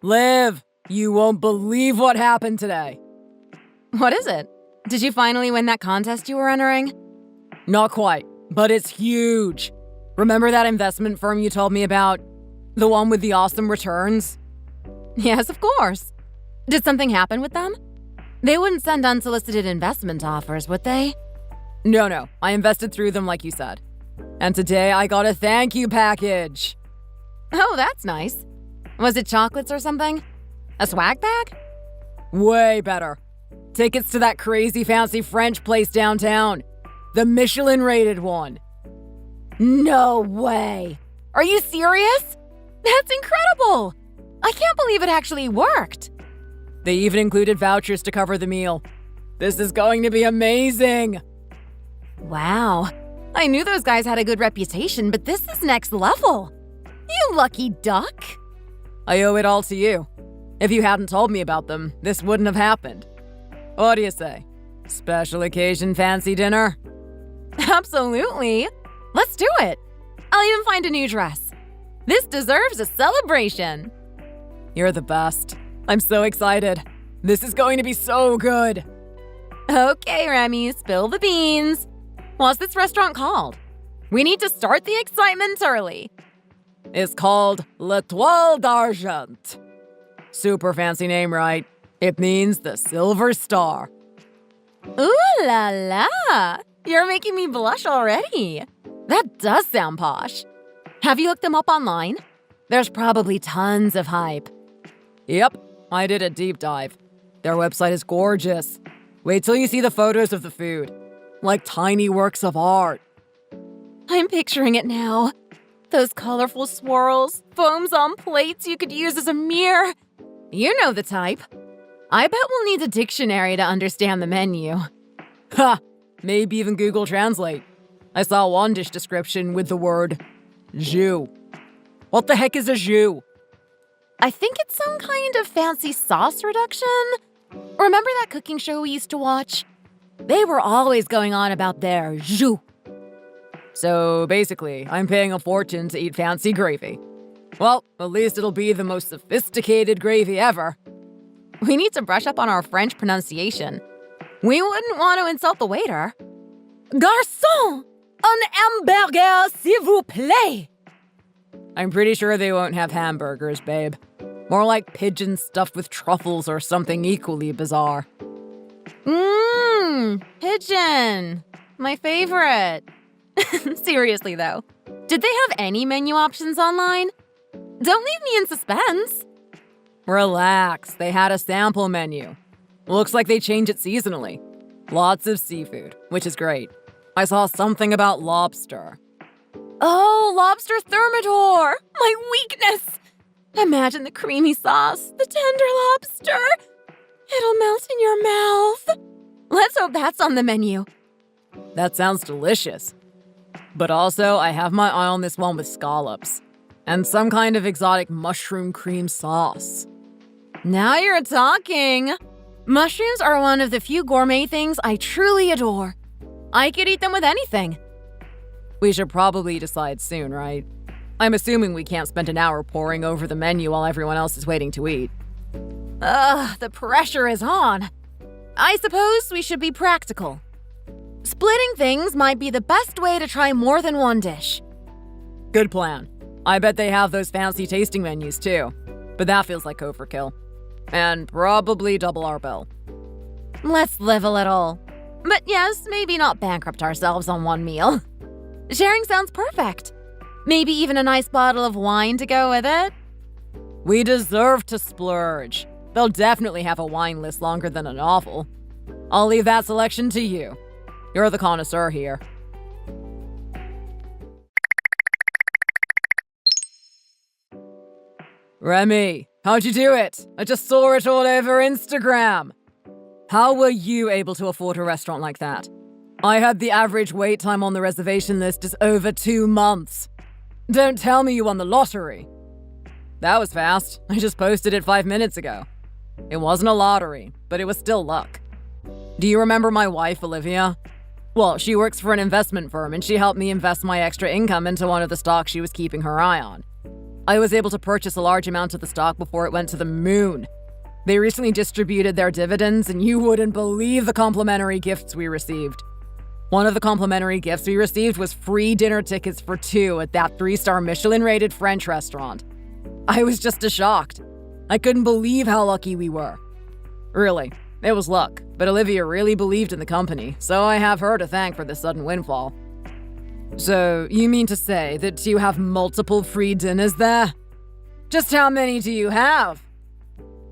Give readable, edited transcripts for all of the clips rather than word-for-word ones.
Liv, you won't believe what happened today. What is it? Did you finally win that contest you were entering? Not quite, but it's huge. Remember that investment firm you told me about? The one with the awesome returns? Yes, of course. Did something happen with them? They wouldn't send unsolicited investment offers, would they? No, I invested through them like you said. And today I got a thank you package. Oh, that's nice. Was it chocolates or something? A swag bag? Way better. Tickets to that crazy fancy French place downtown. The Michelin-rated one. No way! Are you serious? That's incredible! I can't believe it actually worked. They even included vouchers to cover the meal. This is going to be amazing! Wow. I knew those guys had a good reputation, but this is next level. You lucky duck. I owe it all to you. If you hadn't told me about them, this wouldn't have happened. What do you say? Special occasion fancy dinner? Absolutely. Let's do it. I'll even find a new dress. This deserves a celebration. You're the best. I'm so excited. This is going to be so good. Okay, Remy, spill the beans. What's this restaurant called? We need to start the excitement early. It's called L'Étoile d'Argent. Super fancy name, right? It means the Silver Star. Ooh la la! You're making me blush already. That does sound posh. Have you looked them up online? There's probably tons of hype. Yep, I did a deep dive. Their website is gorgeous. Wait till you see the photos of the food. Like tiny works of art. I'm picturing it now. Those colorful swirls, foams on plates you could use as a mirror. You know the type. I bet we'll need a dictionary to understand the menu. Ha! Maybe even Google Translate. I saw one dish description with the word jus. What the heck is a jus? I think it's some kind of fancy sauce reduction. Remember that cooking show we used to watch? They were always going on about their jus. So basically, I'm paying a fortune to eat fancy gravy. Well, at least it'll be the most sophisticated gravy ever. We need to brush up on our French pronunciation. We wouldn't want to insult the waiter. Garçon! Un hamburger, s'il vous plaît! I'm pretty sure they won't have hamburgers, babe. More like pigeon stuffed with truffles or something equally bizarre. Pigeon. My favorite. Seriously, though. Did they have any menu options online? Don't leave me in suspense. Relax, they had a sample menu. Looks like they change it seasonally. Lots of seafood, which is great. I saw something about lobster. Oh, lobster thermidor! My weakness! Imagine the creamy sauce, the tender lobster. It'll melt in your mouth. Let's hope that's on the menu. That sounds delicious. But also, I have my eye on this one with scallops. And some kind of exotic mushroom cream sauce. Now you're talking. Mushrooms are one of the few gourmet things I truly adore. I could eat them with anything. We should probably decide soon, right? I'm assuming we can't spend an hour poring over the menu while everyone else is waiting to eat. The pressure is on. I suppose we should be practical. Splitting things might be the best way to try more than one dish. Good plan. I bet they have those fancy tasting menus too. But that feels like overkill. And probably double our bill. Let's live a little. But yes, maybe not bankrupt ourselves on one meal. Sharing sounds perfect. Maybe even a nice bottle of wine to go with it. We deserve to splurge. They'll definitely have a wine list longer than a novel. I'll leave that selection to you. You're the connoisseur here. Remy, how'd you do it? I just saw it all over Instagram. How were you able to afford a restaurant like that? I had the average wait time on the reservation list is over 2 months. Don't tell me you won the lottery. That was fast. I just posted it 5 minutes ago. It wasn't a lottery, but it was still luck. Do you remember my wife, Olivia? Well, she works for an investment firm and she helped me invest my extra income into one of the stocks she was keeping her eye on. I was able to purchase a large amount of the stock before it went to the moon. They recently distributed their dividends, and you wouldn't believe the complimentary gifts we received. One of the complimentary gifts we received was free dinner tickets for 2 at that 3-star Michelin-rated French restaurant. I was just shocked. I couldn't believe how lucky we were. Really, it was luck, but Olivia really believed in the company, so I have her to thank for this sudden windfall. So, you mean to say that you have multiple free dinners there? Just how many do you have?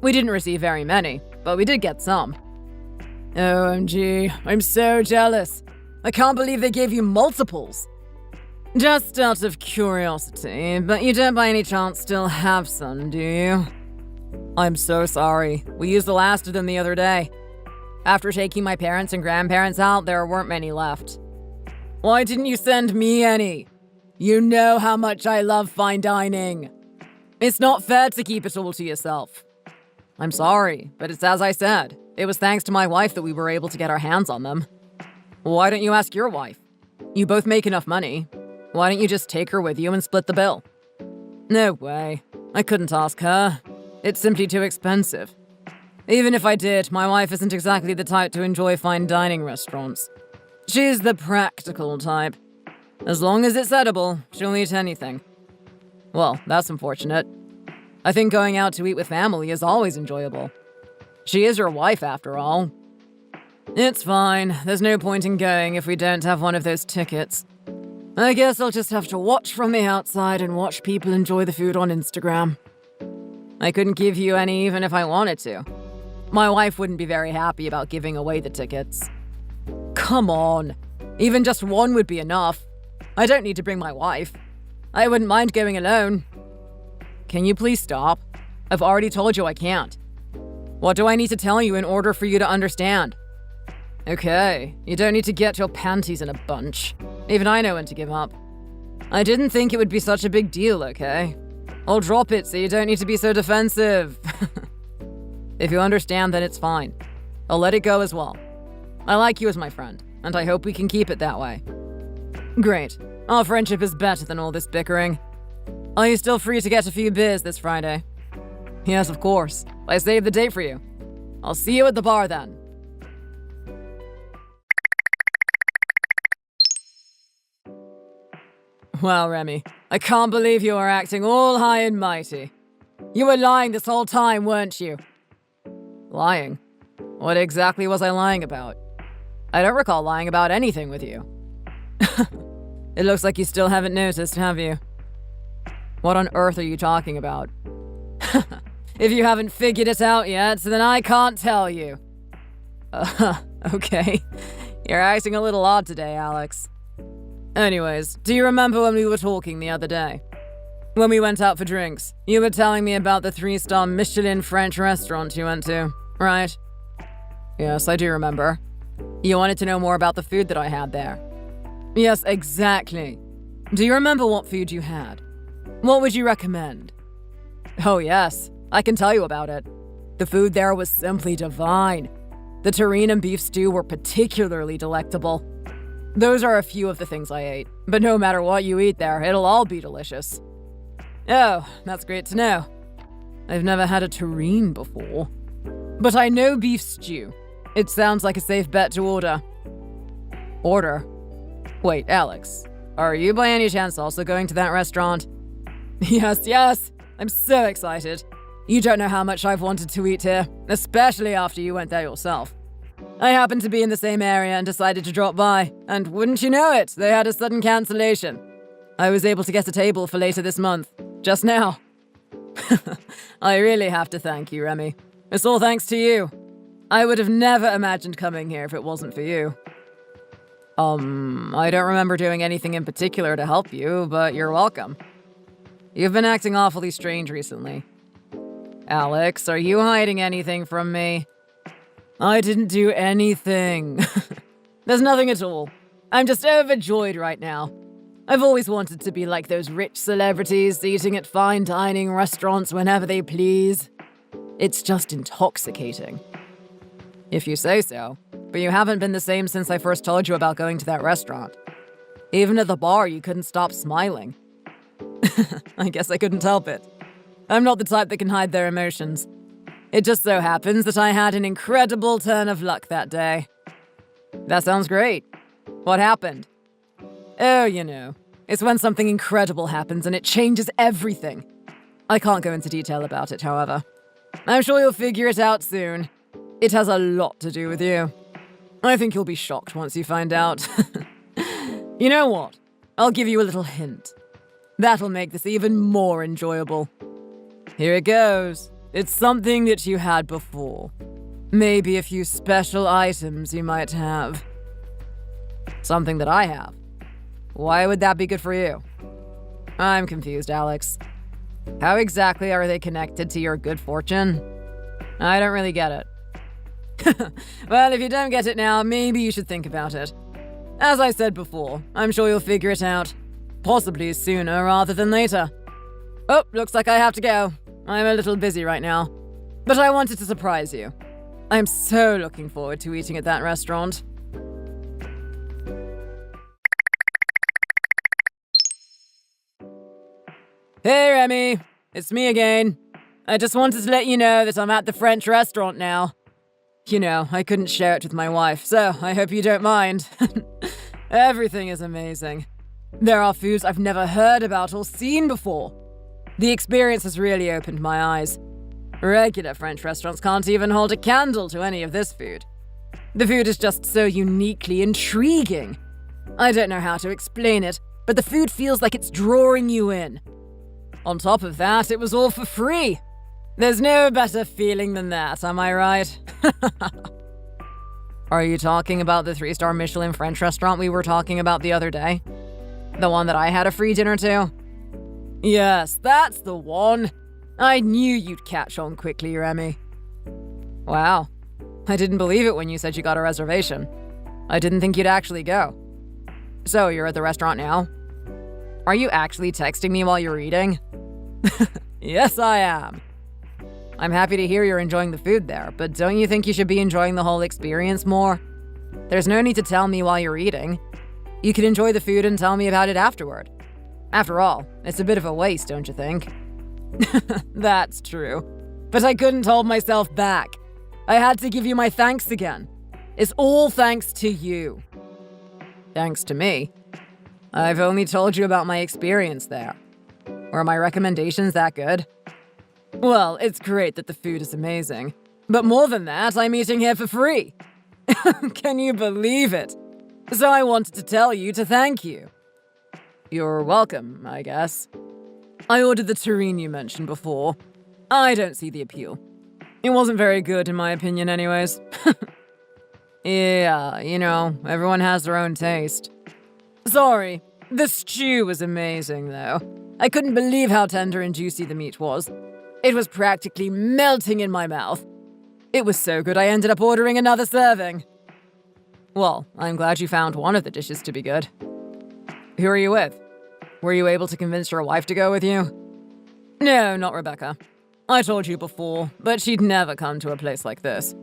We didn't receive very many, but we did get some. OMG, I'm so jealous. I can't believe they gave you multiples. Just out of curiosity, but you don't by any chance still have some, do you? I'm so sorry. We used the last of them the other day. After taking my parents and grandparents out, there weren't many left. Why didn't you send me any? You know how much I love fine dining. It's not fair to keep it all to yourself. I'm sorry, but it's as I said. It was thanks to my wife that we were able to get our hands on them. Why don't you ask your wife? You both make enough money. Why don't you just take her with you and split the bill? No way. I couldn't ask her. It's simply too expensive. Even if I did, my wife isn't exactly the type to enjoy fine dining restaurants. She's the practical type. As long as it's edible, she'll eat anything. Well, that's unfortunate. I think going out to eat with family is always enjoyable. She is your wife, after all. It's fine. There's no point in going if we don't have one of those tickets. I guess I'll just have to watch from the outside and watch people enjoy the food on Instagram. I couldn't give you any even if I wanted to. My wife wouldn't be very happy about giving away the tickets. Come on. Even just one would be enough. I don't need to bring my wife. I wouldn't mind going alone. Can you please stop? I've already told you I can't. What do I need to tell you in order for you to understand? Okay, you don't need to get your panties in a bunch. Even I know when to give up. I didn't think it would be such a big deal, okay? I'll drop it so you don't need to be so defensive. If you understand, then it's fine. I'll let it go as well. I like you as my friend, and I hope we can keep it that way. Great. Our friendship is better than all this bickering. Are you still free to get a few beers this Friday? Yes, of course. I saved the date for you. I'll see you at the bar then. Well, Remy, I can't believe you are acting all high and mighty. You were lying this whole time, weren't you? Lying? What exactly was I lying about? I don't recall lying about anything with you. It looks like you still haven't noticed, have you? What on earth are you talking about? If you haven't figured it out yet, then I can't tell you. Okay. You're acting a little odd today, Alex. Anyways, do you remember when we were talking the other day? When we went out for drinks, you were telling me about the 3-star Michelin French restaurant you went to, right? Yes, I do remember. You wanted to know more about the food that I had there. Yes, exactly. Do you remember what food you had? What would you recommend? Oh yes, I can tell you about it. The food there was simply divine. The terrine and beef stew were particularly delectable. Those are a few of the things I ate, but no matter what you eat there, it'll all be delicious. Oh, that's great to know. I've never had a terrine before. But I know beef stew. It sounds like a safe bet to order. Order? Wait, Alex, are you by any chance also going to that restaurant? Yes. I'm so excited. You don't know how much I've wanted to eat here, especially after you went there yourself. I happened to be in the same area and decided to drop by, and wouldn't you know it, they had a sudden cancellation. I was able to get a table for later this month, just now. I really have to thank you, Remy. It's all thanks to you. I would have never imagined coming here if it wasn't for you. I don't remember doing anything in particular to help you, but you're welcome. You've been acting awfully strange recently. Alex, are you hiding anything from me? I didn't do anything. There's nothing at all. I'm just overjoyed right now. I've always wanted to be like those rich celebrities eating at fine dining restaurants whenever they please. It's just intoxicating. If you say so, but you haven't been the same since I first told you about going to that restaurant. Even at the bar, you couldn't stop smiling. I guess I couldn't help it. I'm not the type that can hide their emotions. It just so happens that I had an incredible turn of luck that day. That sounds great. What happened? Oh, it's when something incredible happens and it changes everything. I can't go into detail about it, however. I'm sure you'll figure it out soon. It has a lot to do with you. I think you'll be shocked once you find out. You know what? I'll give you a little hint. That'll make this even more enjoyable. Here it goes. It's something that you had before. Maybe a few special items you might have. Something that I have. Why would that be good for you? I'm confused, Alex. How exactly are they connected to your good fortune? I don't really get it. Well, if you don't get it now, maybe you should think about it. As I said before, I'm sure you'll figure it out. Possibly sooner rather than later. Oh, looks like I have to go. I'm a little busy right now. But I wanted to surprise you. I'm so looking forward to eating at that restaurant. Hey, Remy. It's me again. I just wanted to let you know that I'm at the French restaurant now. I couldn't share it with my wife, so I hope you don't mind. Everything is amazing. There are foods I've never heard about or seen before. The experience has really opened my eyes. Regular French restaurants can't even hold a candle to any of this food. The food is just so uniquely intriguing. I don't know how to explain it, but the food feels like it's drawing you in. On top of that, it was all for free. There's no better feeling than that, am I right? Are you talking about the 3-star Michelin French restaurant we were talking about the other day? The one that I had a free dinner to? Yes, that's the one. I knew you'd catch on quickly, Remy. Wow. I didn't believe it when you said you got a reservation. I didn't think you'd actually go. So, you're at the restaurant now? Are you actually texting me while you're eating? Yes, I am. I'm happy to hear you're enjoying the food there, but don't you think you should be enjoying the whole experience more? There's no need to tell me while you're eating. You can enjoy the food and tell me about it afterward. After all, it's a bit of a waste, don't you think? That's true. But I couldn't hold myself back. I had to give you my thanks again. It's all thanks to you. Thanks to me? I've only told you about my experience there. Were my recommendations that good? Well, it's great that the food is amazing. But more than that, I'm eating here for free. Can you believe it? So I wanted to tell you to thank you. You're welcome, I guess. I ordered the terrine you mentioned before. I don't see the appeal. It wasn't very good in my opinion anyways. Yeah, everyone has their own taste. Sorry, the stew was amazing though. I couldn't believe how tender and juicy the meat was. It was practically melting in my mouth. It was so good I ended up ordering another serving. Well, I'm glad you found one of the dishes to be good. Who are you with? Were you able to convince your wife to go with you? No, not Rebecca. I told you before, but she'd never come to a place like this.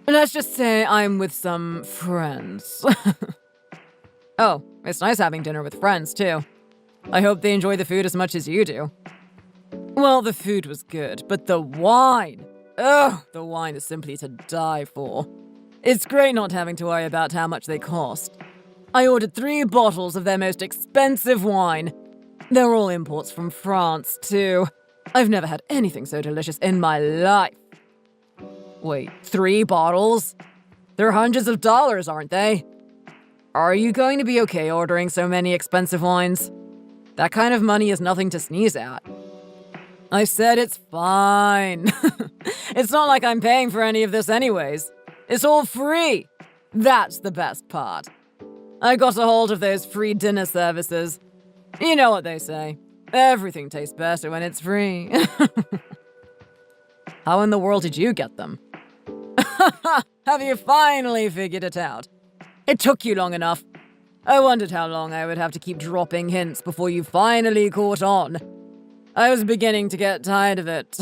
Let's just say I'm with some friends. Oh, it's nice having dinner with friends, too. I hope they enjoy the food as much as you do. Well, the food was good, but the wine! Oh, the wine is simply to die for. It's great not having to worry about how much they cost. I ordered 3 bottles of their most expensive wine. They're all imports from France, too. I've never had anything so delicious in my life. Wait, 3 bottles? They're hundreds of dollars, aren't they? Are you going to be okay ordering so many expensive wines? That kind of money is nothing to sneeze at. I said it's fine. It's not like I'm paying for any of this anyways. It's all free. That's the best part. I got a hold of those free dinner services. You know what they say. Everything tastes better when it's free. How in the world did you get them? Have you finally figured it out? It took you long enough. I wondered how long I would have to keep dropping hints before you finally caught on. I was beginning to get tired of it.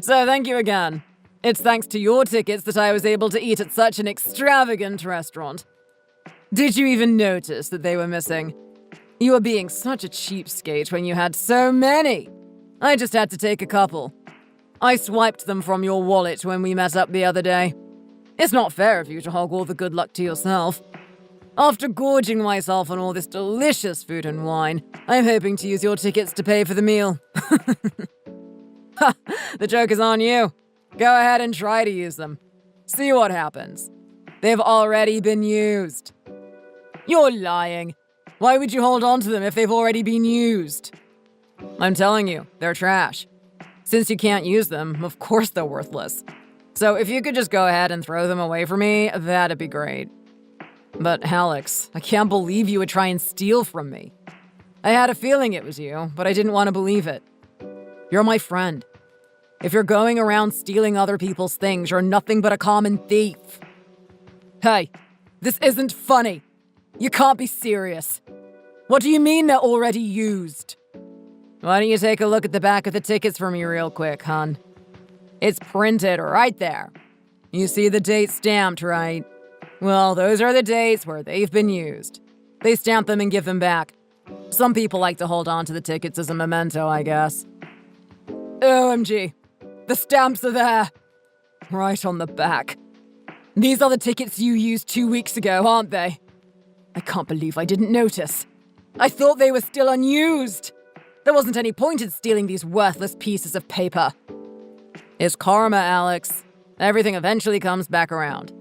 So thank you again. It's thanks to your tickets that I was able to eat at such an extravagant restaurant. Did you even notice that they were missing? You were being such a cheapskate when you had so many. I just had to take a couple. I swiped them from your wallet when we met up the other day. It's not fair of you to hog all the good luck to yourself. After gorging myself on all this delicious food and wine, I'm hoping to use your tickets to pay for the meal. Ha! The joke is on you. Go ahead and try to use them. See what happens. They've already been used. You're lying. Why would you hold on to them if they've already been used? I'm telling you, they're trash. Since you can't use them, of course they're worthless. So if you could just go ahead and throw them away for me, that'd be great. But Alex, I can't believe you would try and steal from me. I had a feeling it was you, but I didn't want to believe it. You're my friend. If you're going around stealing other people's things, you're nothing but a common thief. Hey, this isn't funny. You can't be serious. What do you mean they're already used? Why don't you take a look at the back of the tickets for me real quick, hon? It's printed right there. You see the date stamped, right? Well, those are the dates where they've been used. They stamp them and give them back. Some people like to hold on to the tickets as a memento, I guess. OMG. The stamps are there. Right on the back. These are the tickets you used 2 weeks ago, aren't they? I can't believe I didn't notice. I thought they were still unused. There wasn't any point in stealing these worthless pieces of paper. It's karma, Alex. Everything eventually comes back around.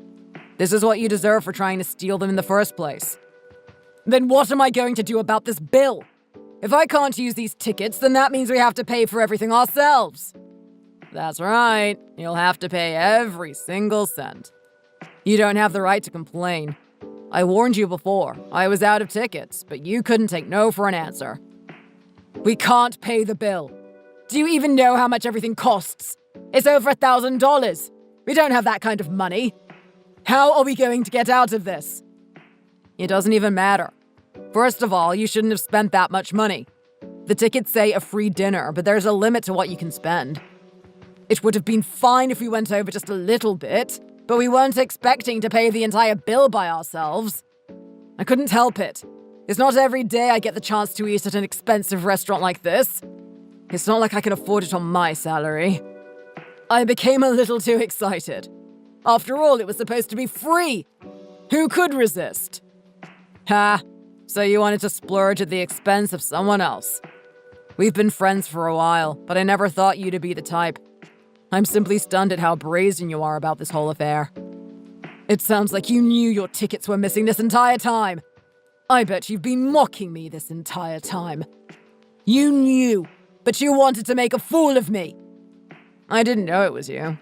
This is what you deserve for trying to steal them in the first place. Then what am I going to do about this bill? If I can't use these tickets, then that means we have to pay for everything ourselves. That's right. You'll have to pay every single cent. You don't have the right to complain. I warned you before. I was out of tickets, but you couldn't take no for an answer. We can't pay the bill. Do you even know how much everything costs? It's over $1,000. We don't have that kind of money. How are we going to get out of this? It doesn't even matter. First of all, you shouldn't have spent that much money. The tickets say a free dinner, but there's a limit to what you can spend. It would have been fine if we went over just a little bit, but we weren't expecting to pay the entire bill by ourselves. I couldn't help it. It's not every day I get the chance to eat at an expensive restaurant like this. It's not like I can afford it on my salary. I became a little too excited. After all, it was supposed to be free. Who could resist? Ha! So you wanted to splurge at the expense of someone else. We've been friends for a while, but I never thought you to be the type. I'm simply stunned at how brazen you are about this whole affair. It sounds like you knew your tickets were missing this entire time. I bet you've been mocking me this entire time. You knew, but you wanted to make a fool of me. I didn't know it was you.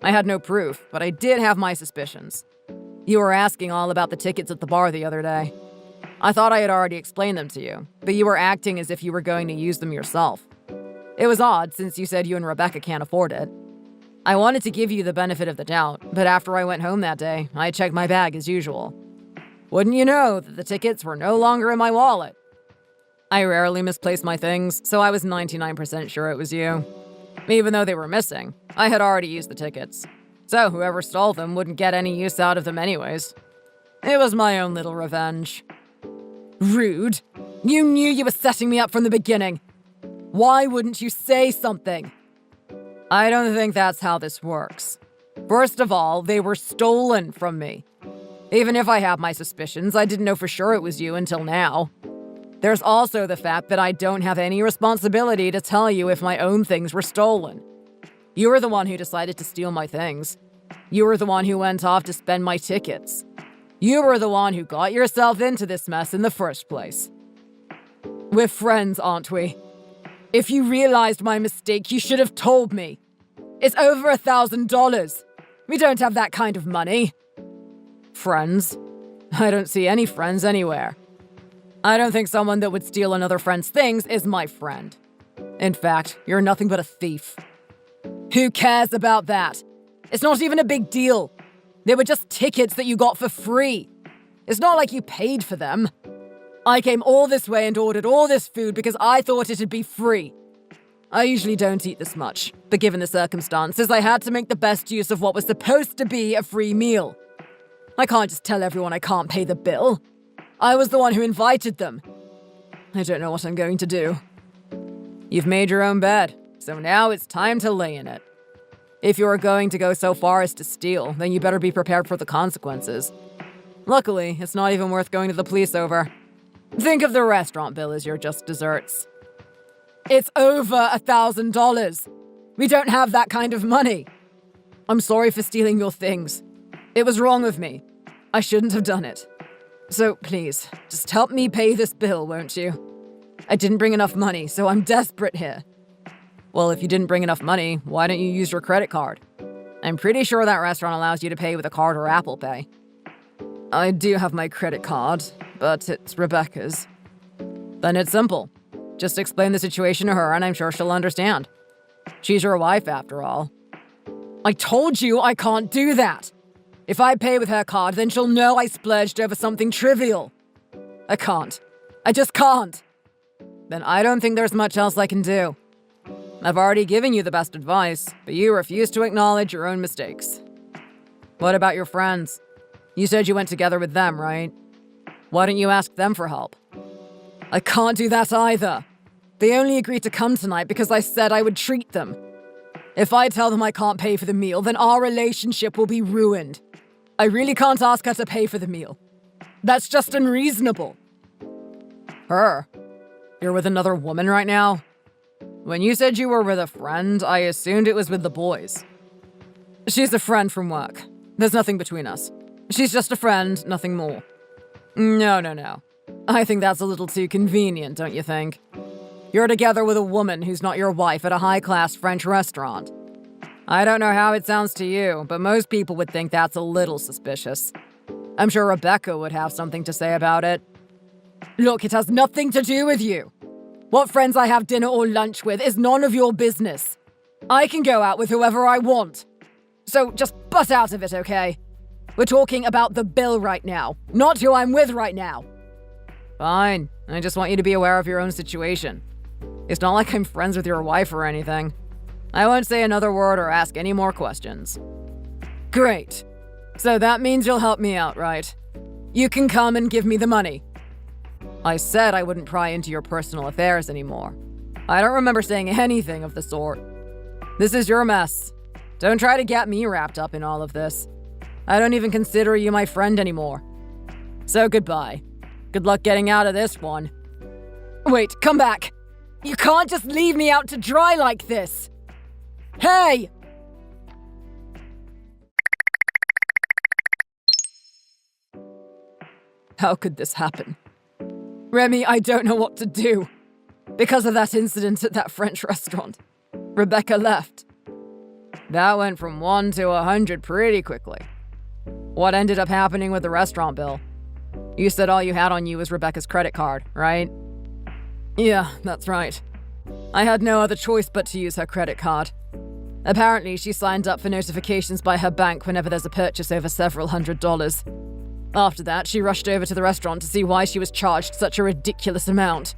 I had no proof, but I did have my suspicions. You were asking all about the tickets at the bar the other day. I thought I had already explained them to you, but you were acting as if you were going to use them yourself. It was odd, since you said you and Rebecca can't afford it. I wanted to give you the benefit of the doubt, but after I went home that day, I checked my bag as usual. Wouldn't you know that the tickets were no longer in my wallet? I rarely misplace my things, so I was 99% sure it was you. Even though they were missing, I had already used the tickets. So whoever stole them wouldn't get any use out of them anyways. It was my own little revenge. Rude. You knew you were setting me up from the beginning. Why wouldn't you say something? I don't think that's how this works. First of all, they were stolen from me. Even if I have my suspicions, I didn't know for sure it was you until now. There's also the fact that I don't have any responsibility to tell you if my own things were stolen. You were the one who decided to steal my things. You were the one who went off to spend my tickets. You were the one who got yourself into this mess in the first place. We're friends, aren't we? If you realized my mistake, you should have told me. It's over $1,000. We don't have that kind of money. Friends? I don't see any friends anywhere. I don't think someone that would steal another friend's things is my friend. In fact, you're nothing but a thief. Who cares about that? It's not even a big deal. They were just tickets that you got for free. It's not like you paid for them. I came all this way and ordered all this food because I thought it'd be free. I usually don't eat this much, but given the circumstances, I had to make the best use of what was supposed to be a free meal. I can't just tell everyone I can't pay the bill. I was the one who invited them. I don't know what I'm going to do. You've made your own bed, so now it's time to lay in it. If you're going to go so far as to steal, then you better be prepared for the consequences. Luckily, it's not even worth going to the police over. Think of the restaurant bill as your just desserts. It's over $1,000. We don't have that kind of money. I'm sorry for stealing your things. It was wrong of me. I shouldn't have done it. So please, just help me pay this bill, won't you? I didn't bring enough money, so I'm desperate here. Well, if you didn't bring enough money, why don't you use your credit card? I'm pretty sure that restaurant allows you to pay with a card or Apple Pay. I do have my credit card, but it's Rebecca's. Then it's simple. Just explain the situation to her and I'm sure she'll understand. She's your wife, after all. I told you I can't do that! If I pay with her card, then she'll know I splurged over something trivial. I can't. I just can't. Then I don't think there's much else I can do. I've already given you the best advice, but you refuse to acknowledge your own mistakes. What about your friends? You said you went together with them, right? Why don't you ask them for help? I can't do that either. They only agreed to come tonight because I said I would treat them. If I tell them I can't pay for the meal, then our relationship will be ruined. I really can't ask her to pay for the meal. That's just unreasonable. Her? You're with another woman right now? When you said you were with a friend, I assumed it was with the boys. She's a friend from work. There's nothing between us. She's just a friend, nothing more. No. I think that's a little too convenient, don't you think? You're together with a woman who's not your wife at a high-class French restaurant. I don't know how it sounds to you, but most people would think that's a little suspicious. I'm sure Rebecca would have something to say about it. Look, it has nothing to do with you. What friends I have dinner or lunch with is none of your business. I can go out with whoever I want. So just butt out of it, okay? We're talking about the bill right now, not who I'm with right now. Fine. I just want you to be aware of your own situation. It's not like I'm friends with your wife or anything. I won't say another word or ask any more questions. Great. So that means you'll help me out, right? You can come and give me the money. I said I wouldn't pry into your personal affairs anymore. I don't remember saying anything of the sort. This is your mess. Don't try to get me wrapped up in all of this. I don't even consider you my friend anymore. So goodbye. Good luck getting out of this one. Wait, come back. You can't just leave me out to dry like this. Hey! How could this happen? Remy, I don't know what to do. Because of that incident at that French restaurant, Rebecca left. That went from 1 to 100 pretty quickly. What ended up happening with the restaurant bill? You said all you had on you was Rebecca's credit card, right? Yeah, that's right. I had no other choice but to use her credit card. Apparently, she signed up for notifications by her bank whenever there's a purchase over several $100s. After that, she rushed over to the restaurant to see why she was charged such a ridiculous amount.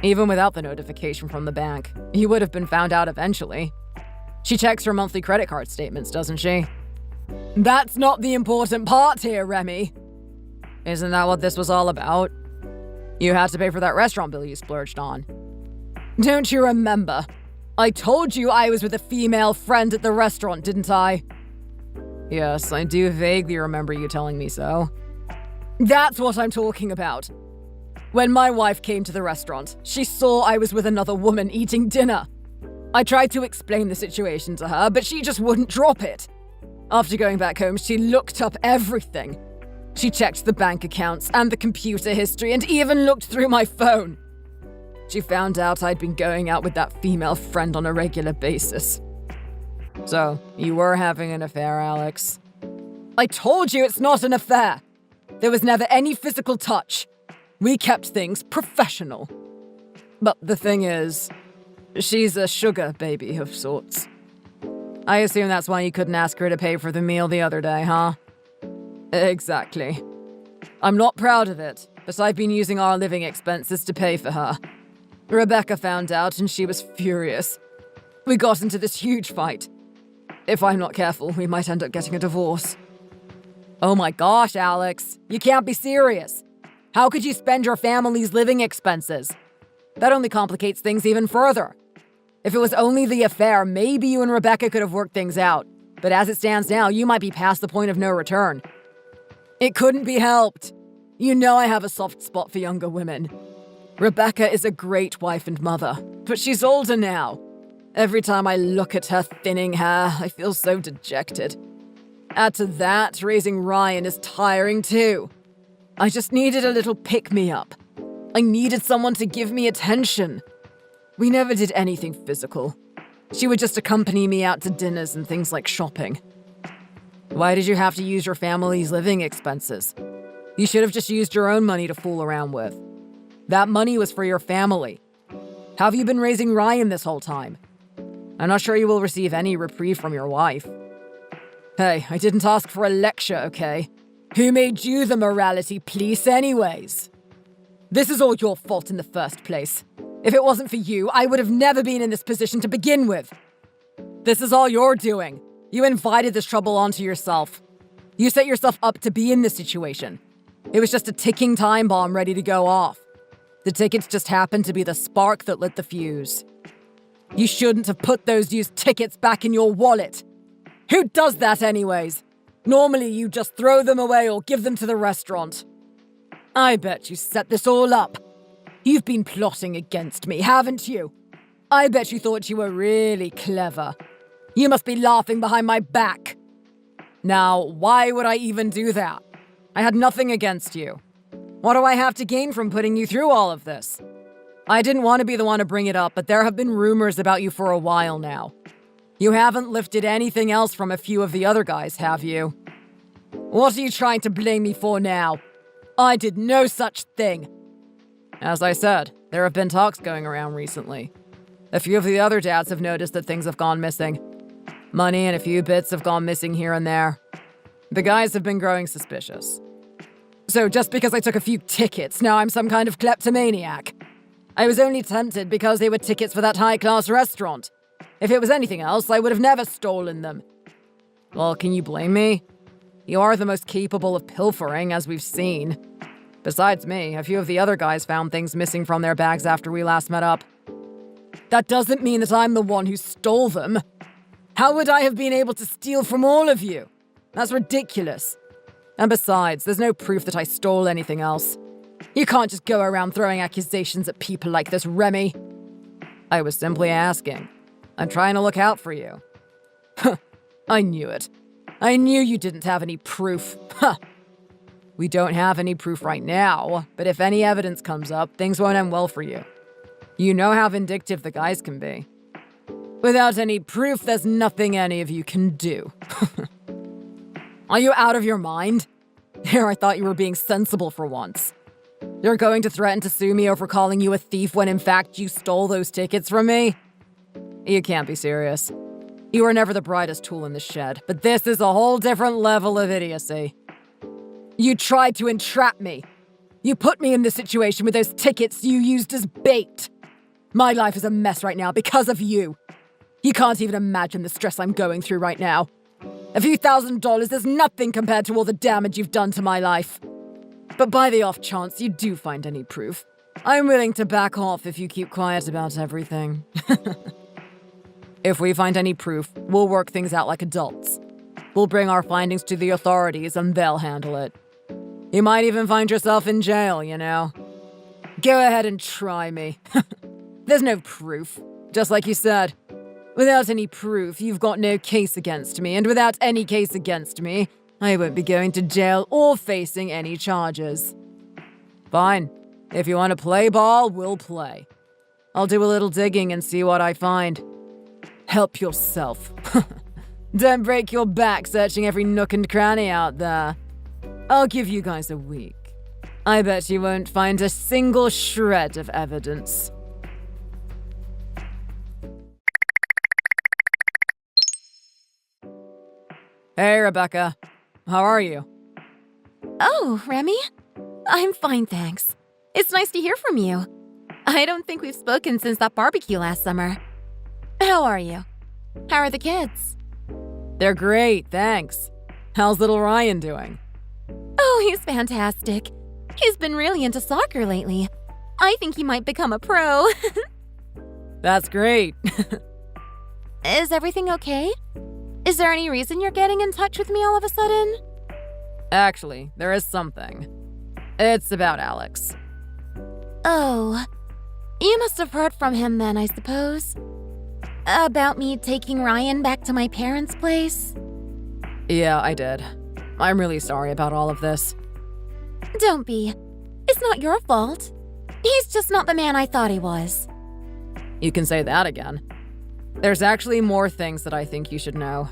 Even without the notification from the bank, you would have been found out eventually. She checks her monthly credit card statements, doesn't she? That's not the important part here, Remy. Isn't that what this was all about? You had to pay for that restaurant bill you splurged on. Don't you remember? I told you I was with a female friend at the restaurant, didn't I? Yes, I do vaguely remember you telling me so. That's what I'm talking about. When my wife came to the restaurant, she saw I was with another woman eating dinner. I tried to explain the situation to her, but she just wouldn't drop it. After going back home, she looked up everything. She checked the bank accounts and the computer history and even looked through my phone. She found out I'd been going out with that female friend on a regular basis. So, you were having an affair, Alex. I told you it's not an affair. There was never any physical touch. We kept things professional. But the thing is, she's a sugar baby of sorts. I assume that's why you couldn't ask her to pay for the meal the other day, huh? Exactly. I'm not proud of it, but I've been using our living expenses to pay for her. Rebecca found out and she was furious. We got into this huge fight. If I'm not careful, we might end up getting a divorce. Oh my gosh, Alex. You can't be serious. How could you spend your family's living expenses? That only complicates things even further. If it was only the affair, maybe you and Rebecca could have worked things out. But as it stands now, you might be past the point of no return. It couldn't be helped. You know I have a soft spot for younger women. Rebecca is a great wife and mother, but she's older now. Every time I look at her thinning hair, I feel so dejected. Add to that, raising Ryan is tiring too. I just needed a little pick-me-up. I needed someone to give me attention. We never did anything physical. She would just accompany me out to dinners and things like shopping. Why did you have to use your family's living expenses? You should have just used your own money to fool around with. That money was for your family. How have you been raising Ryan this whole time? I'm not sure you will receive any reprieve from your wife. Hey, I didn't ask for a lecture, okay? Who made you the morality police anyways? This is all your fault in the first place. If it wasn't for you, I would have never been in this position to begin with. This is all you're doing. You invited this trouble onto yourself. You set yourself up to be in this situation. It was just a ticking time bomb ready to go off. The tickets just happened to be the spark that lit the fuse. You shouldn't have put those used tickets back in your wallet. Who does that anyways? Normally you just throw them away or give them to the restaurant. I bet you set this all up. You've been plotting against me, haven't you? I bet you thought you were really clever. You must be laughing behind my back. Now, why would I even do that? I had nothing against you. What do I have to gain from putting you through all of this? I didn't want to be the one to bring it up, but there have been rumors about you for a while now. You haven't lifted anything else from a few of the other guys, have you? What are you trying to blame me for now? I did no such thing. As I said, there have been talks going around recently. A few of the other dads have noticed that things have gone missing. Money and a few bits have gone missing here and there. The guys have been growing suspicious. So just because I took a few tickets, now I'm some kind of kleptomaniac. I was only tempted because they were tickets for that high-class restaurant. If it was anything else, I would have never stolen them. Well, can you blame me? You are the most capable of pilfering, as we've seen. Besides me, a few of the other guys found things missing from their bags after we last met up. That doesn't mean that I'm the one who stole them. How would I have been able to steal from all of you? That's ridiculous. And besides, there's no proof that I stole anything else. You can't just go around throwing accusations at people like this, Remy. I was simply asking. I'm trying to look out for you. I knew it. I knew you didn't have any proof. We don't have any proof right now, but if any evidence comes up, things won't end well for you. You know how vindictive the guys can be. Without any proof, there's nothing any of you can do. Are you out of your mind? Here, I thought you were being sensible for once. You're going to threaten to sue me over calling you a thief when in fact you stole those tickets from me? You can't be serious. You were never the brightest tool in the shed, but this is a whole different level of idiocy. You tried to entrap me. You put me in this situation with those tickets you used as bait. My life is a mess right now because of you. You can't even imagine the stress I'm going through right now. A few $1,000s is nothing compared to all the damage you've done to my life. But by the off chance you do find any proof, I'm willing to back off if you keep quiet about everything. If we find any proof, we'll work things out like adults. We'll bring our findings to the authorities and they'll handle it. You might even find yourself in jail, you know. Go ahead and try me. There's no proof, just like you said. Without any proof, you've got no case against me, and without any case against me, I won't be going to jail or facing any charges. Fine. If you want to play ball, we'll play. I'll do a little digging and see what I find. Help yourself. Don't break your back searching every nook and cranny out there. I'll give you guys a week. I bet you won't find a single shred of evidence. Hey, Rebecca. How are you? Oh, Remy? I'm fine, thanks. It's nice to hear from you. I don't think we've spoken since that barbecue last summer. How are you? How are the kids? They're great, thanks. How's little Ryan doing? Oh, he's fantastic. He's been really into soccer lately. I think he might become a pro. That's great. Is everything okay? Is there any reason you're getting in touch with me all of a sudden? Actually, there is something. It's about Alex. Oh, you must have heard from him then, I suppose. About me taking Ryan back to my parents' place? Yeah, I did. I'm really sorry about all of this. Don't be. It's not your fault. He's just not the man I thought he was. You can say that again. There's actually more things that I think you should know.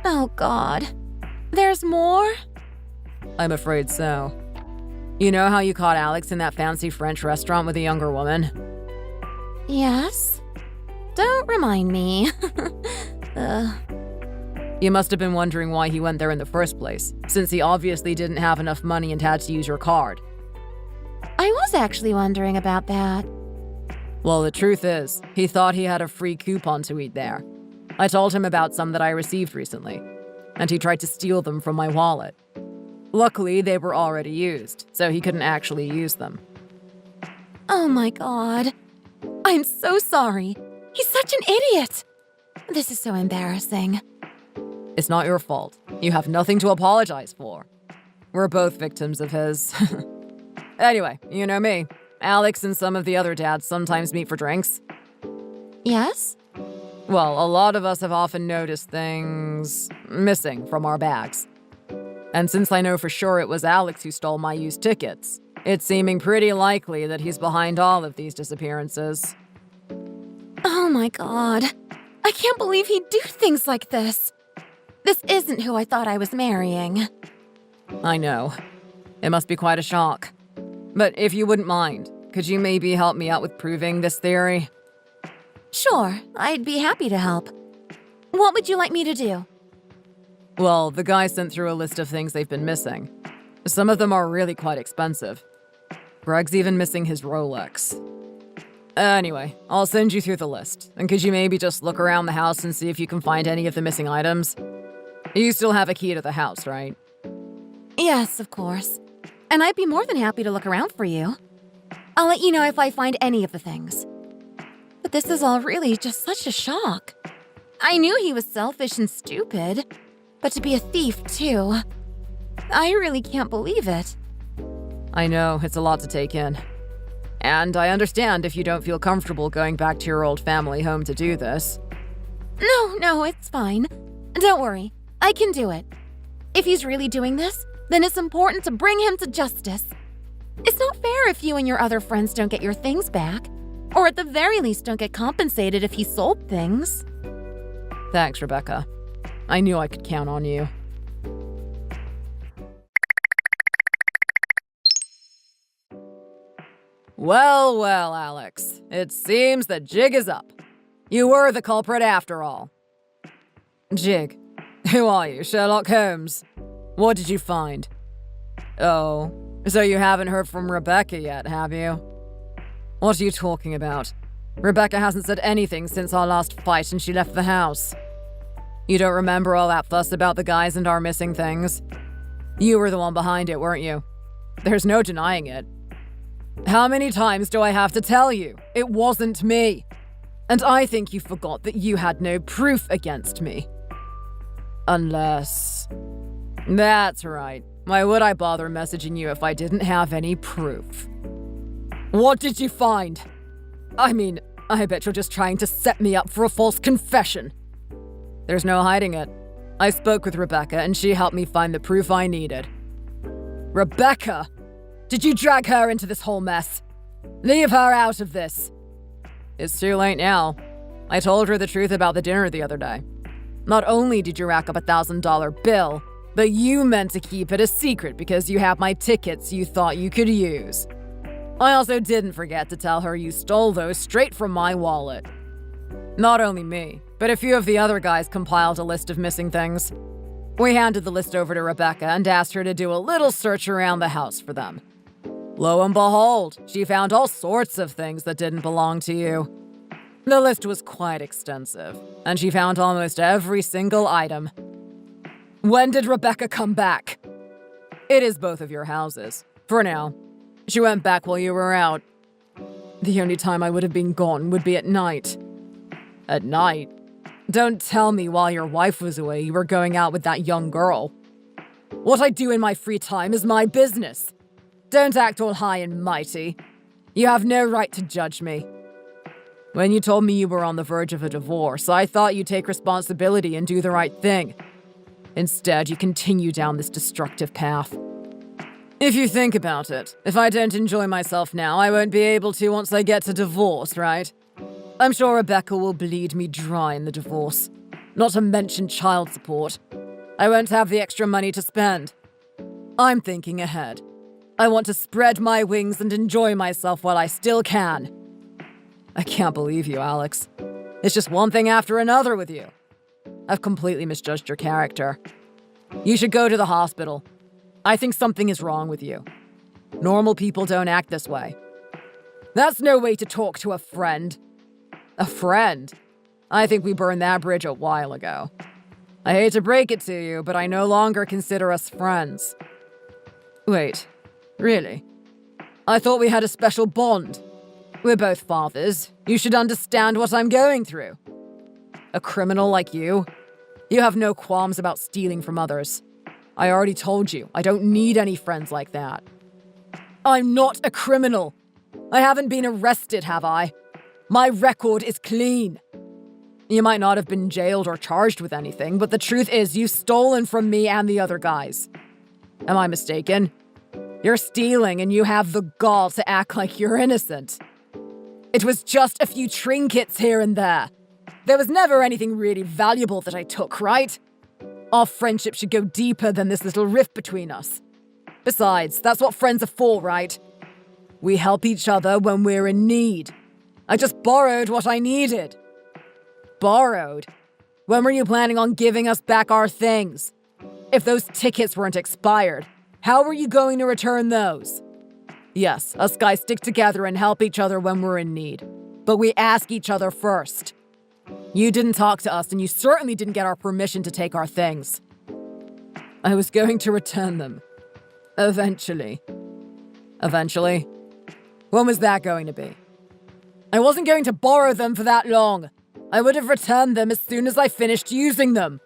Oh, God. There's more? I'm afraid so. You know how you caught Alex in that fancy French restaurant with a younger woman? Yes? Don't remind me. You must have been wondering why he went there in the first place, since he obviously didn't have enough money and had to use your card. I was actually wondering about that. Well, the truth is, he thought he had a free coupon to eat there. I told him about some that I received recently, and he tried to steal them from my wallet. Luckily, they were already used, so he couldn't actually use them. Oh my God. I'm so sorry. He's such an idiot. This is so embarrassing. It's not your fault. You have nothing to apologize for. We're both victims of his. Anyway, you know me. Alex and some of the other dads sometimes meet for drinks. Yes? Well, a lot of us have often noticed things missing from our bags. And since I know for sure it was Alex who stole my used tickets, it's seeming pretty likely that he's behind all of these disappearances. Oh my God. I can't believe he'd do things like this. This isn't who I thought I was marrying. I know. It must be quite a shock. But if you wouldn't mind, could you maybe help me out with proving this theory? Sure, I'd be happy to help. What would you like me to do? Well, the guy sent through a list of things they've been missing. Some of them are really quite expensive. Greg's even missing his Rolex. Anyway, I'll send you through the list. And could you maybe just look around the house and see if you can find any of the missing items? You still have a key to the house, right? Yes, of course. And I'd be more than happy to look around for you. I'll let you know if I find any of the things. But this is all really just such a shock. I knew he was selfish and stupid, but to be a thief, too. I really can't believe it. I know, it's a lot to take in. And I understand if you don't feel comfortable going back to your old family home to do this. No, it's fine. Don't worry, I can do it. If he's really doing this, then it's important to bring him to justice. It's not fair if you and your other friends don't get your things back, or at the very least don't get compensated if he sold things. Thanks, Rebecca. I knew I could count on you. Well, Alex. It seems the jig is up. You were the culprit after all. Jig. Who are you, Sherlock Holmes? What did you find? Oh, so you haven't heard from Rebecca yet, have you? What are you talking about? Rebecca hasn't said anything since our last fight and she left the house. You don't remember all that fuss about the guys and our missing things? You were the one behind it, weren't you? There's no denying it. How many times do I have to tell you? It wasn't me. And I think you forgot that you had no proof against me. Unless... That's right. Why would I bother messaging you if I didn't have any proof? What did you find? I mean, I bet you're just trying to set me up for a false confession. There's no hiding it. I spoke with Rebecca and she helped me find the proof I needed. Rebecca? Did you drag her into this whole mess? Leave her out of this. It's too late now. I told her the truth about the dinner the other day. Not only did you rack up a $1,000 bill, but you meant to keep it a secret because you had my tickets you thought you could use. I also didn't forget to tell her you stole those straight from my wallet. Not only me, but a few of the other guys compiled a list of missing things. We handed the list over to Rebecca and asked her to do a little search around the house for them. Lo and behold, she found all sorts of things that didn't belong to you. The list was quite extensive, and she found almost every single item. When did Rebecca come back? It is both of your houses. For now. She went back while you were out. The only time I would have been gone would be at night. At night? Don't tell me while your wife was away you were going out with that young girl. What I do in my free time is my business. Don't act all high and mighty. You have no right to judge me. When you told me you were on the verge of a divorce, I thought you'd take responsibility and do the right thing. Instead, you continue down this destructive path. If you think about it, if I don't enjoy myself now, I won't be able to once I get to divorce, right? I'm sure Rebecca will bleed me dry in the divorce. Not to mention child support. I won't have the extra money to spend. I'm thinking ahead. I want to spread my wings and enjoy myself while I still can. I can't believe you, Alex. It's just one thing after another with you. I've completely misjudged your character. You should go to the hospital. I think something is wrong with you. Normal people don't act this way. That's no way to talk to a friend. A friend? I think we burned that bridge a while ago. I hate to break it to you, but I no longer consider us friends. Wait, really? I thought we had a special bond. We're both fathers. You should understand what I'm going through. A criminal like you? You have no qualms about stealing from others. I already told you, I don't need any friends like that. I'm not a criminal. I haven't been arrested, have I? My record is clean. You might not have been jailed or charged with anything, but the truth is you've stolen from me and the other guys. Am I mistaken? You're stealing and you have the gall to act like you're innocent. It was just a few trinkets here and there. There was never anything really valuable that I took, right? Our friendship should go deeper than this little rift between us. Besides, that's what friends are for, right? We help each other when we're in need. I just borrowed what I needed. Borrowed? When were you planning on giving us back our things? If those tickets weren't expired, how were you going to return those? Yes, us guys stick together and help each other when we're in need. But we ask each other first. You didn't talk to us, and you certainly didn't get our permission to take our things. I was going to return them. Eventually. Eventually? When was that going to be? I wasn't going to borrow them for that long. I would have returned them as soon as I finished using them.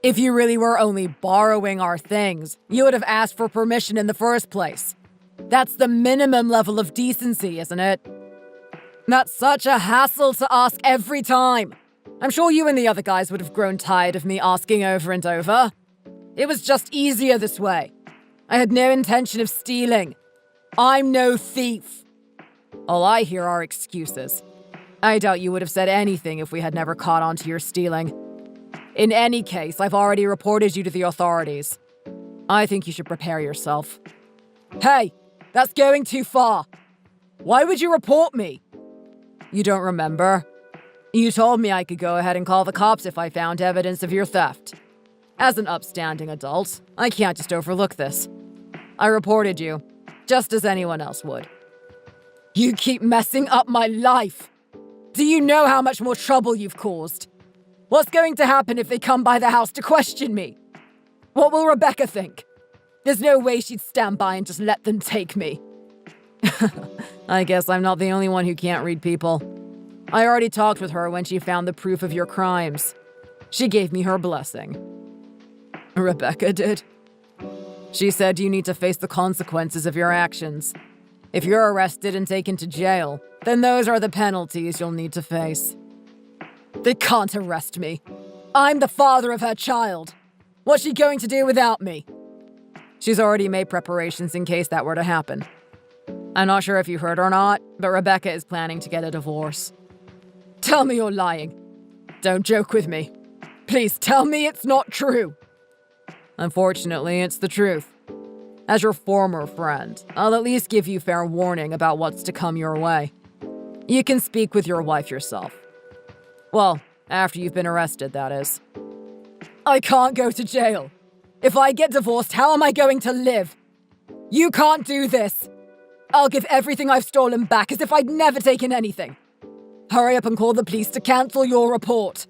If you really were only borrowing our things, you would have asked for permission in the first place. That's the minimum level of decency, isn't it? That's such a hassle to ask every time. I'm sure you and the other guys would have grown tired of me asking over and over. It was just easier this way. I had no intention of stealing. I'm no thief. All I hear are excuses. I doubt you would have said anything if we had never caught on to your stealing. In any case, I've already reported you to the authorities. I think you should prepare yourself. Hey, that's going too far. Why would you report me? You don't remember? You told me I could go ahead and call the cops if I found evidence of your theft. As an upstanding adult, I can't just overlook this. I reported you, just as anyone else would. You keep messing up my life. Do you know how much more trouble you've caused? What's going to happen if they come by the house to question me? What will Rebecca think? There's no way she'd stand by and just let them take me. I guess I'm not the only one who can't read people. I already talked with her when she found the proof of your crimes. She gave me her blessing. Rebecca did? She said you need to face the consequences of your actions. If you're arrested and taken to jail, then those are the penalties you'll need to face. They can't arrest me. I'm the father of her child. What's she going to do without me? She's already made preparations in case that were to happen. I'm not sure if you heard or not, but Rebecca is planning to get a divorce. Tell me you're lying. Don't joke with me. Please tell me it's not true. Unfortunately, it's the truth. As your former friend, I'll at least give you fair warning about what's to come your way. You can speak with your wife yourself. Well, after you've been arrested, that is. I can't go to jail. If I get divorced, how am I going to live? You can't do this. I'll give everything I've stolen back as if I'd never taken anything. Hurry up and call the police to cancel your report.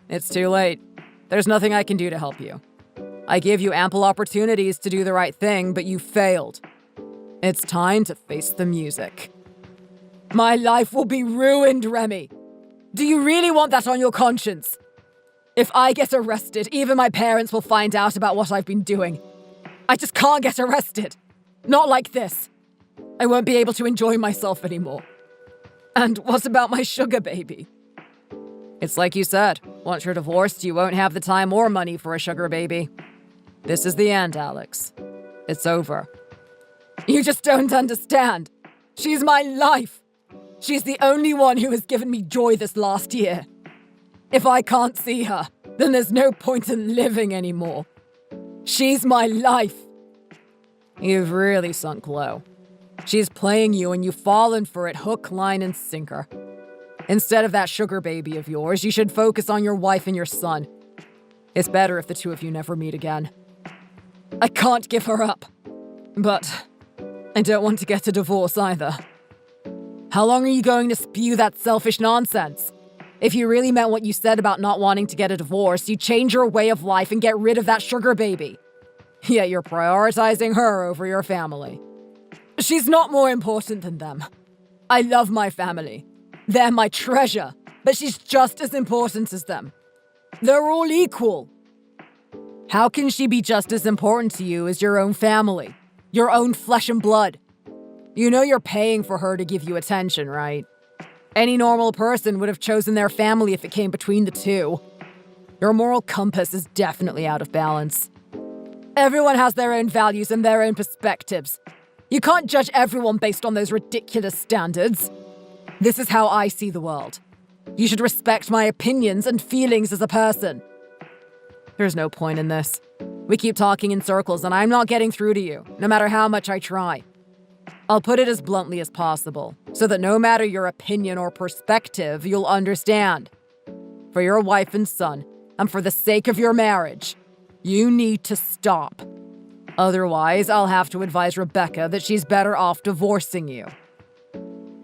It's too late. There's nothing I can do to help you. I gave you ample opportunities to do the right thing, but you failed. It's time to face the music. My life will be ruined, Remy. Do you really want that on your conscience? If I get arrested, even my parents will find out about what I've been doing. I just can't get arrested. Not like this. I won't be able to enjoy myself anymore. And what about my sugar baby? It's like you said, once you're divorced, you won't have the time or money for a sugar baby. This is the end, Alex. It's over. You just don't understand. She's my life. She's the only one who has given me joy this last year. If I can't see her, then there's no point in living anymore. She's my life. You've really sunk low. She's playing you and you've fallen for it hook, line, and sinker. Instead of that sugar baby of yours, you should focus on your wife and your son. It's better if the two of you never meet again. I can't give her up. But I don't want to get a divorce either. How long are you going to spew that selfish nonsense? If you really meant what you said about not wanting to get a divorce, you'd change your way of life and get rid of that sugar baby. Yet you're prioritizing her over your family. She's not more important than them. I love my family. They're my treasure, but she's just as important as them. They're all equal. How can she be just as important to you as your own family? Your own flesh and blood? You know you're paying for her to give you attention, right? Any normal person would have chosen their family if it came between the two. Your moral compass is definitely out of balance. Everyone has their own values and their own perspectives. You can't judge everyone based on those ridiculous standards. This is how I see the world. You should respect my opinions and feelings as a person. There's no point in this. We keep talking in circles and I'm not getting through to you, no matter how much I try. I'll put it as bluntly as possible, so that no matter your opinion or perspective, you'll understand. For your wife and son, and for the sake of your marriage, you need to stop. Otherwise, I'll have to advise Rebecca that she's better off divorcing you.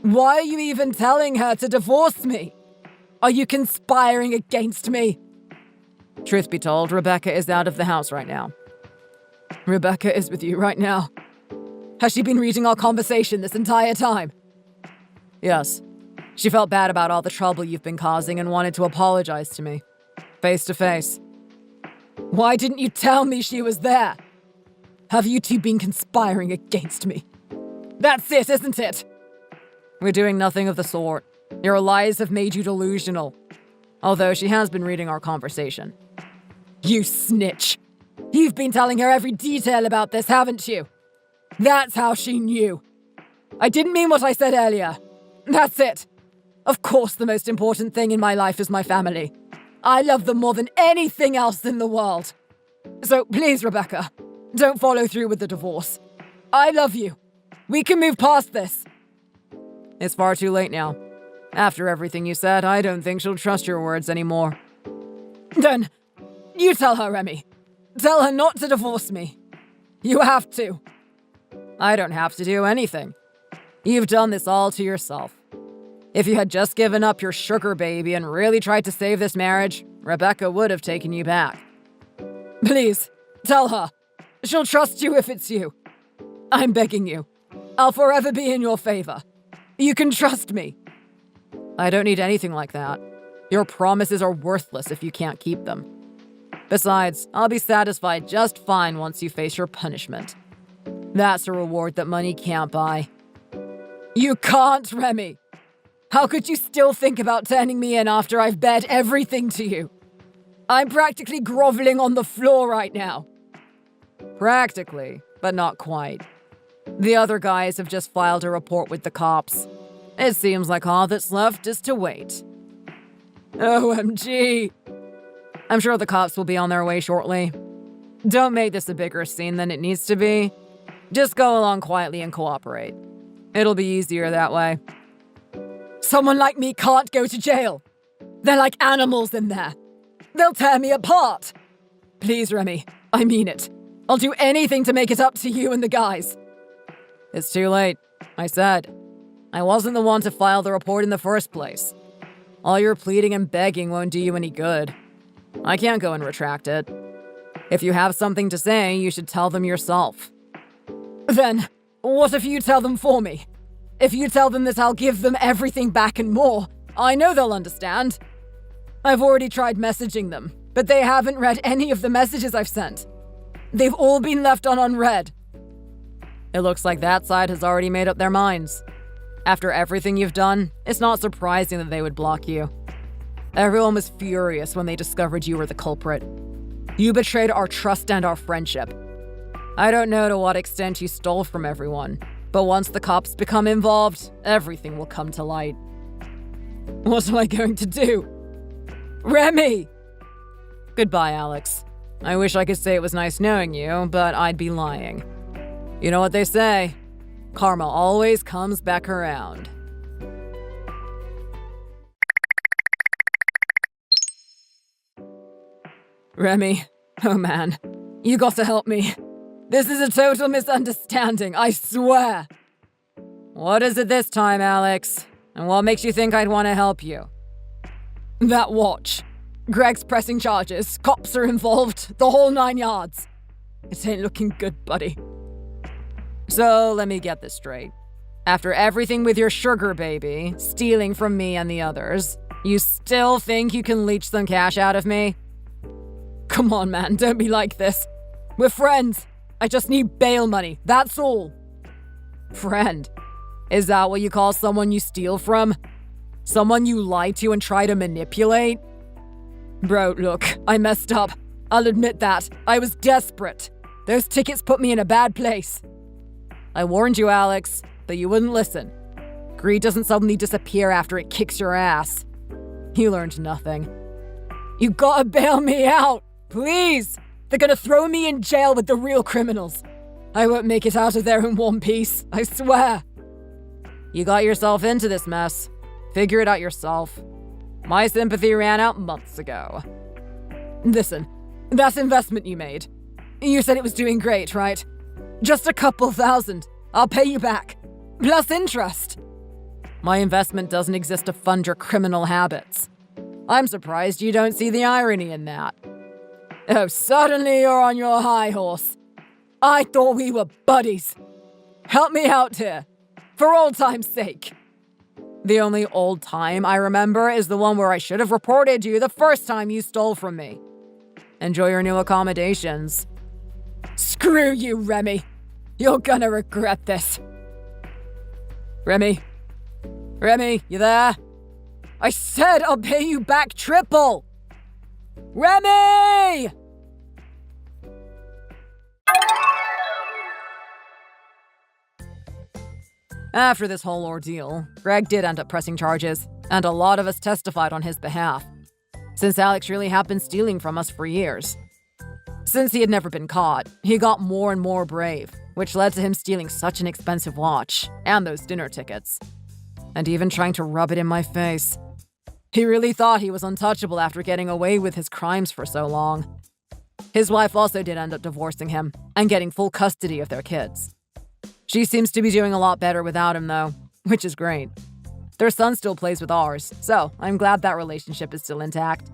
Why are you even telling her to divorce me? Are you conspiring against me? Truth be told, Rebecca is out of the house right now. Rebecca is with you right now. Has she been reading our conversation this entire time? Yes. She felt bad about all the trouble you've been causing and wanted to apologize to me. Face to face. Why didn't you tell me she was there? Have you two been conspiring against me? That's it, isn't it? We're doing nothing of the sort. Your lies have made you delusional. Although she has been reading our conversation. You snitch. You've been telling her every detail about this, haven't you? That's how she knew. I didn't mean what I said earlier. That's it. Of course, the most important thing in my life is my family. I love them more than anything else in the world. So please, Rebecca, don't follow through with the divorce. I love you. We can move past this. It's far too late now. After everything you said, I don't think she'll trust your words anymore. Then, you tell her, Remy. Tell her not to divorce me. You have to. I don't have to do anything. You've done this all to yourself. If you had just given up your sugar baby and really tried to save this marriage, Rebecca would have taken you back. Please, tell her. She'll trust you if it's you. I'm begging you. I'll forever be in your favor. You can trust me. I don't need anything like that. Your promises are worthless if you can't keep them. Besides, I'll be satisfied just fine once you face your punishment. That's a reward that money can't buy. You can't, Remy! How could you still think about turning me in after I've bared everything to you? I'm practically groveling on the floor right now. Practically, but not quite. The other guys have just filed a report with the cops. It seems like all that's left is to wait. OMG! I'm sure the cops will be on their way shortly. Don't make this a bigger scene than it needs to be. Just go along quietly and cooperate. It'll be easier that way. Someone like me can't go to jail. They're like animals in there. They'll tear me apart. Please, Remy, I mean it. I'll do anything to make it up to you and the guys. It's too late. I said. I wasn't the one to file the report in the first place. All your pleading and begging won't do you any good. I can't go and retract it. If you have something to say, you should tell them yourself. Then, what if you tell them for me? If you tell them that I'll give them everything back and more, I know they'll understand. I've already tried messaging them, but they haven't read any of the messages I've sent. They've all been left on unread. It looks like that side has already made up their minds. After everything you've done, it's not surprising that they would block you. Everyone was furious when they discovered you were the culprit. You betrayed our trust and our friendship. I don't know to what extent you stole from everyone, but once the cops become involved, everything will come to light. What am I going to do? Remy! Goodbye, Alex. I wish I could say it was nice knowing you, but I'd be lying. You know what they say? Karma always comes back around. Remy, oh man, you got to help me. This is a total misunderstanding, I swear. What is it this time, Alex? And what makes you think I'd want to help you? That watch. Greg's pressing charges, cops are involved, the whole 9 yards. It ain't looking good, buddy. So, let me get this straight. After everything with your sugar baby, stealing from me and the others, you still think you can leech some cash out of me? Come on, man, don't be like this. We're friends. I just need bail money, that's all. Friend? Is that what you call someone you steal from? Someone you lie to and try to manipulate? Bro, look, I messed up. I'll admit that. I was desperate. Those tickets put me in a bad place. I warned you, Alex, but you wouldn't listen. Greed doesn't suddenly disappear after it kicks your ass. You learned nothing. You gotta bail me out, please! They're gonna throw me in jail with the real criminals. I won't make it out of there in one piece, I swear. You got yourself into this mess. Figure it out yourself. My sympathy ran out months ago. Listen, that investment you made. You said it was doing great, right? Just a couple thousand. I'll pay you back. Plus interest. My investment doesn't exist to fund your criminal habits. I'm surprised you don't see the irony in that. Oh, suddenly you're on your high horse. I thought we were buddies. Help me out here. For old time's sake. The only old time I remember is the one where I should have reported you the first time you stole from me. Enjoy your new accommodations. Screw you, Remy. You're gonna regret this. Remy? Remy, you there? I said I'll pay you back triple! Remy! After this whole ordeal, Greg did end up pressing charges, and a lot of us testified on his behalf, since Alex really had been stealing from us for years. Since he had never been caught, he got more and more brave, which led to him stealing such an expensive watch, and those dinner tickets, and even trying to rub it in my face. He really thought he was untouchable after getting away with his crimes for so long. His wife also did end up divorcing him, and getting full custody of their kids. She seems to be doing a lot better without him, though, which is great. Their son still plays with ours, so I'm glad that relationship is still intact.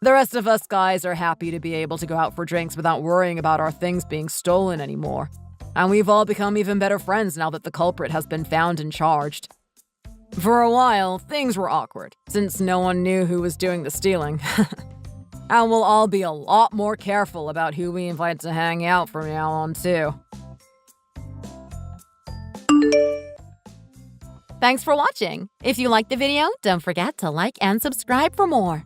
The rest of us guys are happy to be able to go out for drinks without worrying about our things being stolen anymore. And we've all become even better friends now that the culprit has been found and charged. For a while, things were awkward, since no one knew who was doing the stealing. And we'll all be a lot more careful about who we invite to hang out from now on, too. Thanks for watching. If you liked the video, don't forget to like and subscribe for more.